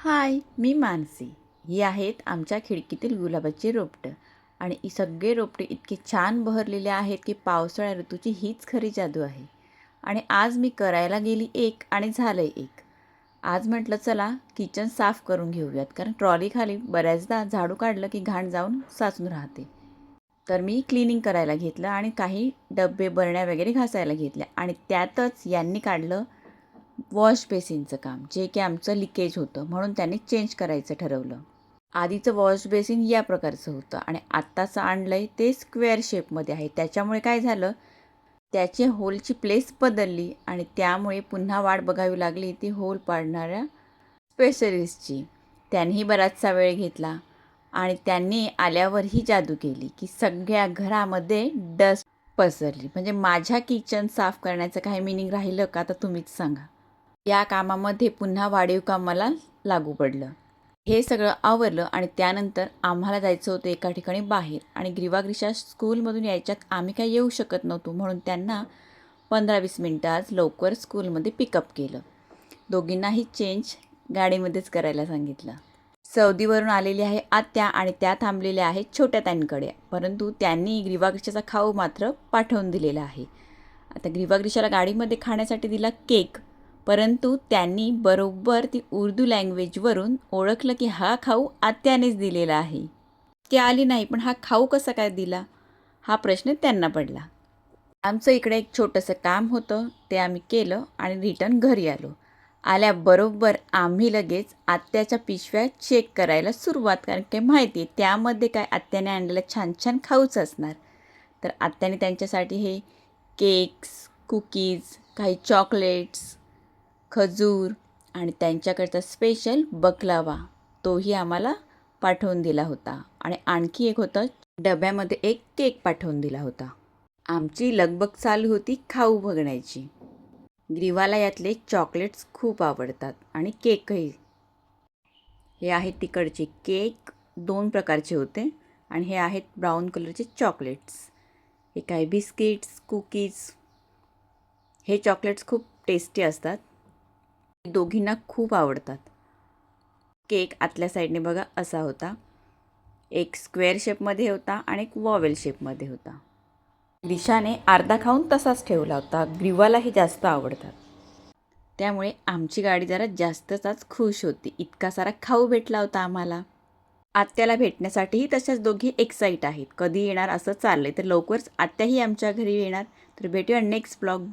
हाय, मी मानसी. ही आहेत आमच्या खिडकीतील गुलाबाची रोपटं आणि ही सगळे रोपटे इतके छान बहरलेले आहेत की पावसाळ्या ऋतूची हीच खरी जादू आहे. आणि आज मी करायला गेली एक आणि झालं एक. आज म्हटलं चला किचन साफ करून घेऊयात, कारण ट्रॉलीखाली बऱ्याचदा झाडू काढलं की घाण जाऊन साचून राहते. तर मी क्लिनिंग करायला घेतलं आणि काही डब्बे बरण्या वगैरे घासायला घेतल्या आणि त्यातच यांनी काढलं वॉश बेसिनचं काम, जे की आमचं लिकेज होतं म्हणून त्यांनी चेंज करायचं ठरवलं. आधीचं वॉश बेसिन या प्रकारचं होतं आणि आत्ताचं आणलं आहे ते स्क्वेअर शेपमध्ये आहे. त्याच्यामुळे काय झालं, त्याची होलची प्लेस बदलली आणि त्यामुळे पुन्हा वाट बघावी लागली ती होल पाडणाऱ्या स्पेशलिस्टची. त्यांनीही बराचसा वेळ घेतला आणि त्यांनी आल्यावर ही जादू केली की सगळ्या घरामध्ये डस्ट पसरली. म्हणजे माझ्या किचन साफ करण्याचं काही मिनिंग राहिलं का, तर तुम्हीच सांगा. या कामामध्ये पुन्हा वाढीव काम मला लागू पडलं. हे सगळं आवरलं आणि त्यानंतर आम्हाला जायचं होतं एका ठिकाणी बाहेर आणि ग्रीवाग्रीच्या स्कूलमधून यायच्यात आम्ही काही येऊ शकत नव्हतो, म्हणून त्यांना 15-20 मिनटं आज लवकर स्कूलमध्ये पिकअप केलं. दोघींनाही चेंज गाडीमध्येच करायला सांगितलं. सौदीवरून आलेली आहे आत्या आणि त्या थांबलेल्या आहेत छोट्या ताईंकडे, परंतु त्यांनी ग्रीवाग्रीशाचा खाऊ मात्र पाठवून दिलेला आहे. आता ग्रीवाग्रीशाला गाडीमध्ये खाण्यासाठी दिला केक, परंतु त्यांनी बरोबर ती उर्दू लँग्वेजवरून ओळखलं की हा खाऊ आत्यानेच दिलेला आहे. ती आली नाही, पण हा खाऊ कसा काय दिला हा प्रश्न त्यांना पडला. आमचं इकडे एक छोटंसं काम होतं, ते आम्ही केलं आणि रिटर्न घरी आलो. आल्याबरोबर आम्ही लगेच आत्याच्या पिशव्या चेक करायला सुरुवात, कारण की माहिती आहे त्यामध्ये काय आत्याने आणलेलं छान छान खाऊच असणार. तर आत्याने त्यांच्यासाठी हे केक्स, कुकीज, काही चॉकलेट्स, खजूर आणि त्यांच्याकडचा स्पेशल बकलावा तोही आम्हाला पाठवून दिला होता आणि आणखी एक होतं, डब्यामध्ये एक केक पाठवून दिला होता. आमची लगबग चालू होती खाऊ बघण्याची. ग्रीवाला यातले चॉकलेट्स खूप आवडतात आणि केकही. हे आहेत तिकडचे केक, 2 प्रकारचे होते आणि हे आहेत ब्राऊन कलरचे चॉकलेट्स. हे काय बिस्किट्स, कुकीज. हे चॉकलेट्स खूप टेस्टी असतात, दोघींना खूप आवडतात. केक आतल्या साईडने बघा असा होता, एक स्क्वेअर शेपमध्ये होता आणि एक वॉवेल शेपमध्ये होता. दिशाने अर्धा खाऊन तसाच ठेवला होता. ग्रीवाला हे जास्त आवडतात, त्यामुळे आमची गाडी जरा जास्तच आज खुश होती. इतका सारा खाऊ भेटला होता आम्हाला. आत्याला भेटण्यासाठीही तशाच दोघी एक्साईट आहेत. कधी येणार असं चाललंय, तर लवकरच आत्याही आमच्या घरी येणार. तर भेटूया नेक्स्ट ब्लॉग.